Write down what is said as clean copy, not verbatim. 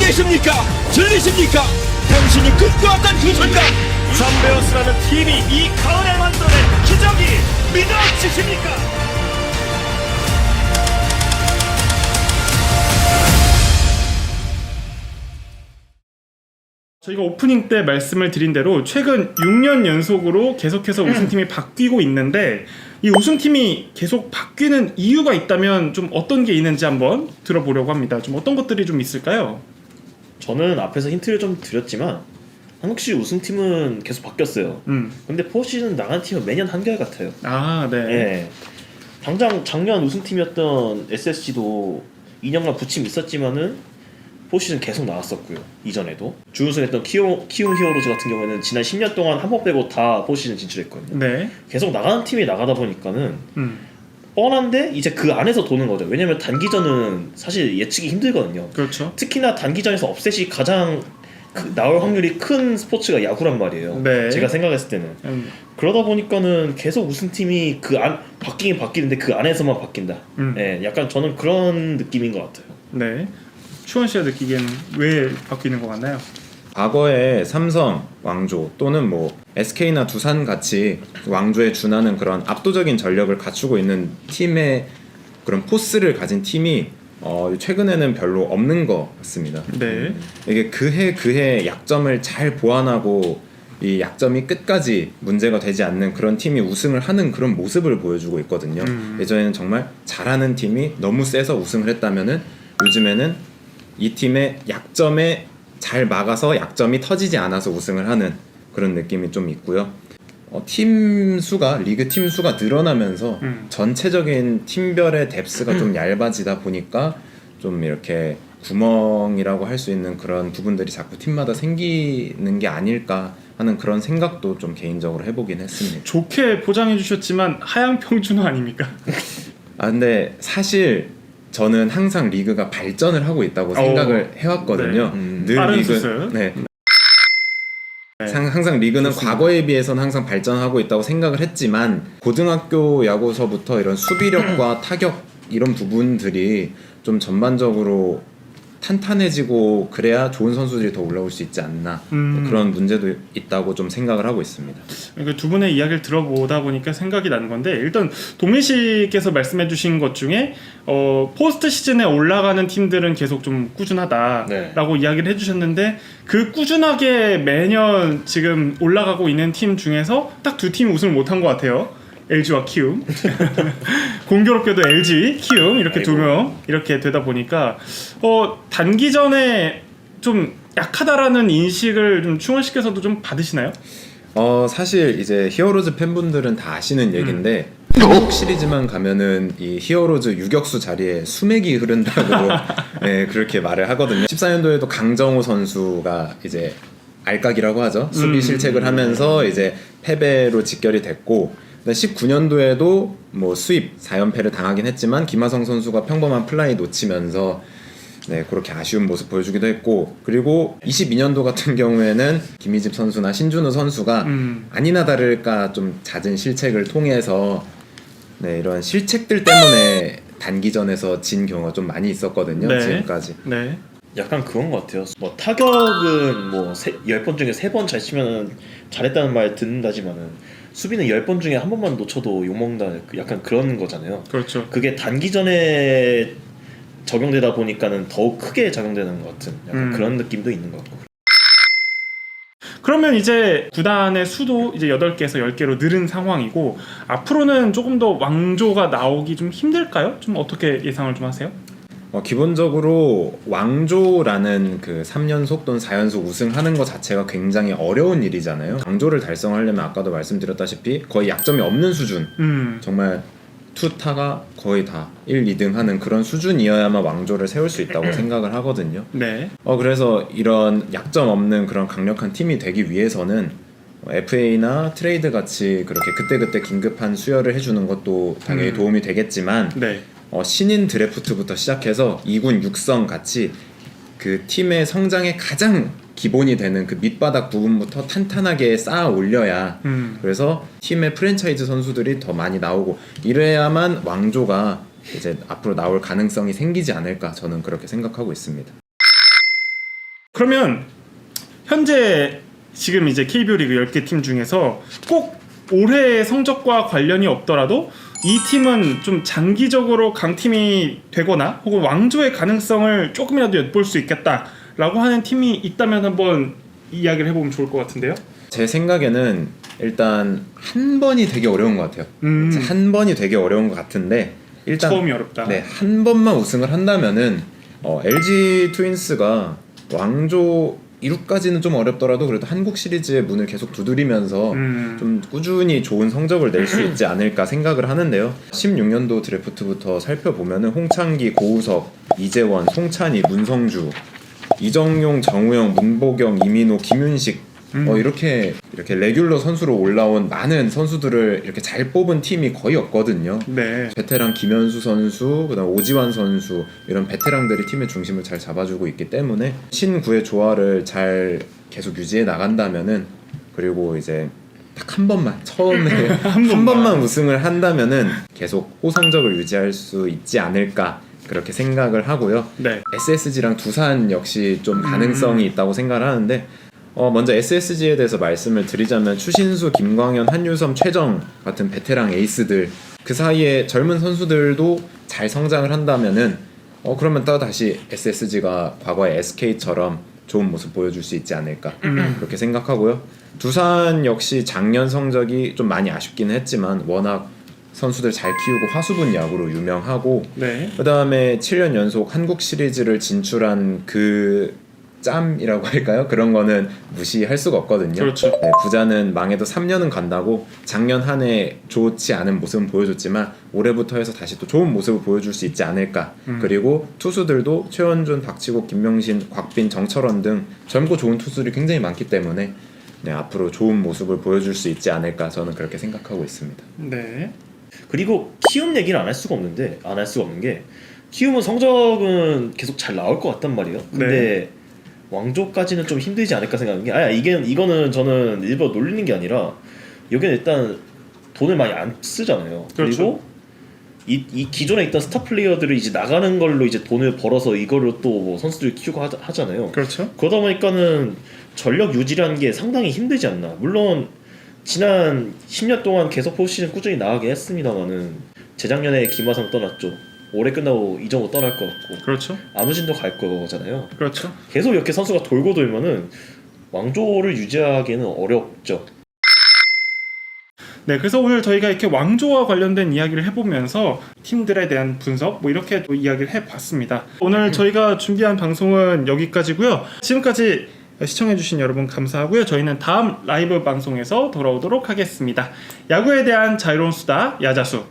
계십니까? 들리십니까? 당신이 꿈꿔왔던 그 순간 삼베어스라는 팀이 이 가을에 만들어낸 기적이 믿어지십니까? 저희가 오프닝 때 말씀을 드린 대로 최근 6년 연속으로 계속해서 우승팀이 바뀌고 있는데 이 우승팀이 계속 바뀌는 이유가 있다면 좀 어떤 게 있는지 한번 들어보려고 합니다. 좀 어떤 것들이 좀 있을까요? 저는 앞에서 힌트를 좀 드렸지만 한국시 우승팀은 계속 바뀌었어요. 근데 포시즌 나간 팀은 매년 한결같아요. 아, 네. 예. 당장 작년 우승팀이었던 SSG도 2년간 부침이 있었지만은 포시즌 계속 나왔었고요. 이전에도 준우승했던 키움 히어로즈 같은 경우에는 지난 10년 동안 한 번 빼고 다 포시즌 진출했거든요. 네. 계속 나가는 팀이 나가다 보니까는 뻔한데 이제 그 안에서 도는 거죠. 왜냐면 단기전은 사실 예측이 힘들거든요. 그렇죠. 특히나 단기전에서 업셋이 가장 나올 확률이 큰 스포츠가 야구란 말이에요. 네. 제가 생각했을 때는 그러다 보니까는 계속 우승팀이 그 안 바뀌긴 바뀌는데 그 안에서만 바뀐다. 예, 약간 저는 그런 느낌인 것 같아요. 네. 추원 씨가 느끼기에는 왜 바뀌는 것 같나요? 과거에 삼성, 왕조 또는 뭐 SK나 두산 같이 왕조에 준하는 그런 압도적인 전력을 갖추고 있는 팀의 그런 포스를 가진 팀이 최근에는 별로 없는 것 같습니다. 네. 이게 그해 약점을 잘 보완하고 이 약점이 끝까지 문제가 되지 않는 그런 팀이 우승을 하는 그런 모습을 보여주고 있거든요. 예전에는 정말 잘하는 팀이 너무 세서 우승을 했다면은 요즘에는 이 팀의 약점에 잘 막아서 약점이 터지지 않아서 우승을 하는 그런 느낌이 좀 있고요. 리그 팀 수가 늘어나면서 전체적인 팀별의 뎁스가 좀 얇아지다 보니까 좀 이렇게 구멍이라고 할 수 있는 그런 부분들이 자꾸 팀마다 생기는 게 아닐까 하는 그런 생각도 좀 개인적으로 해보긴 했습니다. 좋게 포장해 주셨지만 하향 평준화 아닙니까? 근데 사실 저는 항상 리그가 발전을 하고 있다고 생각을 해왔거든요. 네. 늘 빠른 리그, 수술. 네. 네. 항상 리그는 좋습니다. 과거에 비해서는 항상 발전하고 있다고 생각을 했지만 고등학교 야구서부터 이런 수비력과 타격 이런 부분들이 좀 전반적으로 탄탄해지고 그래야 좋은 선수들이 더 올라올 수 있지 않나 그런 문제도 있다고 좀 생각을 하고 있습니다. 그러니까 두 분의 이야기를 들어보다 보니까 생각이 나는 건데 일단 동민 씨께서 말씀해주신 것 중에 포스트 시즌에 올라가는 팀들은 계속 좀 꾸준하다라고 이야기를 해주셨는데 그 꾸준하게 매년 지금 올라가고 있는 팀 중에서 딱 두 팀이 우승을 못한 것 같아요. LG와 키움. 공교롭게도 LG, 키움 이렇게 두 명 이렇게 되다 보니까 단기전에 좀 약하다라는 인식을 좀 충원 씨께서도 좀 받으시나요? 사실 이제 히어로즈 팬분들은 다 아시는 얘기인데 한국 시리즈만 가면은 이 히어로즈 유격수 자리에 수맥이 흐른다고 네, 그렇게 말을 하거든요. 14년도에도 강정호 선수가 이제 알까기라고 하죠. 수비 실책을 하면서 이제 패배로 직결이 됐고 19년도에도 뭐 수입 4연패를 당하긴 했지만 김하성 선수가 평범한 플라이 놓치면서 네, 그렇게 아쉬운 모습 보여주기도 했고 그리고 22년도 같은 경우에는 김희집 선수나 신준우 선수가 아니나 다를까 좀 잦은 실책을 통해서 네, 이런 실책들 때문에 단기전에서 진 경우가 좀 많이 있었거든요. 네. 지금까지. 네. 약간 그건 것 같아요. 뭐 타격은 뭐 10번 중에 3번 잘 치면 잘했다는 말 듣는다지만은 수비는 10번 중에 한 번만 놓쳐도 욕먹는다 약간 그런 거잖아요. 그렇죠. 그게 단기전에 적용되다 보니까는 더욱 크게 작용되는 것 같은 약간 그런 느낌도 있는 것 같고. 그러면 이제 구단의 수도 이제 8개에서 10개로 늘은 상황이고 앞으로는 조금 더 왕조가 나오기 좀 힘들까요? 좀 어떻게 예상을 좀 하세요? 기본적으로 왕조라는 그 3연속 또는 4연속 우승하는 것 자체가 굉장히 어려운 일이잖아요. 왕조를 달성하려면 아까도 말씀드렸다시피 거의 약점이 없는 수준 정말 투타가 거의 다 1, 2등 하는 그런 수준이어야만 왕조를 세울 수 있다고 생각을 하거든요. 네. 그래서 이런 약점 없는 그런 강력한 팀이 되기 위해서는 FA나 트레이드 같이 그렇게 그때그때 긴급한 수혈을 해주는 것도 당연히 도움이 되겠지만 네. 신인 드래프트부터 시작해서 2군 육성 같이 그 팀의 성장의 가장 기본이 되는 그 밑바닥 부분부터 탄탄하게 쌓아 올려야 그래서 팀의 프랜차이즈 선수들이 더 많이 나오고 이래야만 왕조가 이제 앞으로 나올 가능성이 생기지 않을까 저는 그렇게 생각하고 있습니다. 그러면 현재 지금 이제 KBO 리그 10개 팀 중에서 꼭 올해의 성적과 관련이 없더라도 이 팀은 좀 장기적으로 강팀이 되거나 혹은 왕조의 가능성을 조금이라도 엿볼 수 있겠다라고 하는 팀이 있다면 한번 이야기를 해보면 좋을 것 같은데요. 제 생각에는 일단 한 번이 되게 어려운 것 같아요. 한 번이 되게 어려운 것 같은데 일단 처음이 어렵다. 네, 한 번만 우승을 한다면은 LG 트윈스가 왕조 이루까지는 좀 어렵더라도 그래도 한국 시리즈의 문을 계속 두드리면서 좀 꾸준히 좋은 성적을 낼 수 있지 않을까 생각을 하는데요. 16년도 드래프트부터 살펴보면은 홍창기, 고우석, 이재원, 송찬희, 문성주, 이정용, 정우영, 문보경, 이민호, 김윤식 이렇게 레귤러 선수로 올라온 많은 선수들을 이렇게 잘 뽑은 팀이 거의 없거든요. 네. 베테랑 김현수 선수, 그다음 오지환 선수 이런 베테랑들이 팀의 중심을 잘 잡아주고 있기 때문에 신구의 조화를 잘 계속 유지해 나간다면은 그리고 이제 딱 한 번만 처음에 한 번만 우승을 한다면은 계속 호성적을 유지할 수 있지 않을까 그렇게 생각을 하고요. 네. SSG랑 두산 역시 좀 가능성이 있다고 생각을 하는데 먼저 SSG에 대해서 말씀을 드리자면 추신수, 김광현, 한유섬, 최정 같은 베테랑 에이스들 그 사이에 젊은 선수들도 잘 성장을 한다면은 그러면 또 다시 SSG가 과거의 SK처럼 좋은 모습 보여줄 수 있지 않을까 그렇게 생각하고요. 두산 역시 작년 성적이 좀 많이 아쉽긴 했지만 워낙 선수들 잘 키우고 화수분 야구로 유명하고 네. 그 다음에 7년 연속 한국 시리즈를 진출한 그 짬이라고 할까요? 그런 거는 무시할 수가 없거든요. 그렇죠. 네, 부자는 망해도 3년은 간다고 작년 한 해 좋지 않은 모습은 보여줬지만 올해부터 해서 다시 또 좋은 모습을 보여줄 수 있지 않을까. 그리고 투수들도 최원준, 박치국, 김명신, 곽빈, 정철원 등 젊고 좋은 투수들이 굉장히 많기 때문에 네, 앞으로 좋은 모습을 보여줄 수 있지 않을까 저는 그렇게 생각하고 있습니다. 네. 그리고 키움 얘기를 안 할 수가 없는 게 키움은 성적은 계속 잘 나올 것 같단 말이에요. 근데 네. 왕조까지는 좀 힘들지 않을까 생각하는 게 이거는 저는 일부러 놀리는 게 아니라 여기는 일단 돈을 많이 안 쓰잖아요. 그렇죠. 그리고 이 기존에 있던 스타 플레이어들이 이제 나가는 걸로 이제 돈을 벌어서 이거를 또 뭐 선수들을 키우고 하잖아요. 그렇죠. 그러다 보니까는 전력 유지라는 게 상당히 힘들지 않나. 물론 지난 10년 동안 계속 포시즌 꾸준히 나가긴 했습니다만은 재작년에 김하성 떠났죠. 올해 끝나고 이정우 떠날 것 같고. 그렇죠. 안우진도 갈 거잖아요. 그렇죠. 계속 이렇게 선수가 돌고 돌면은 왕조를 유지하기는 어렵죠. 네, 그래서 오늘 저희가 이렇게 왕조와 관련된 이야기를 해보면서 팀들에 대한 분석 뭐 이렇게 또 이야기를 해봤습니다. 오늘 저희가 준비한 방송은 여기까지고요. 지금까지 시청해주신 여러분 감사하고요. 저희는 다음 라이브 방송에서 돌아오도록 하겠습니다. 야구에 대한 자유로운 수다 야자수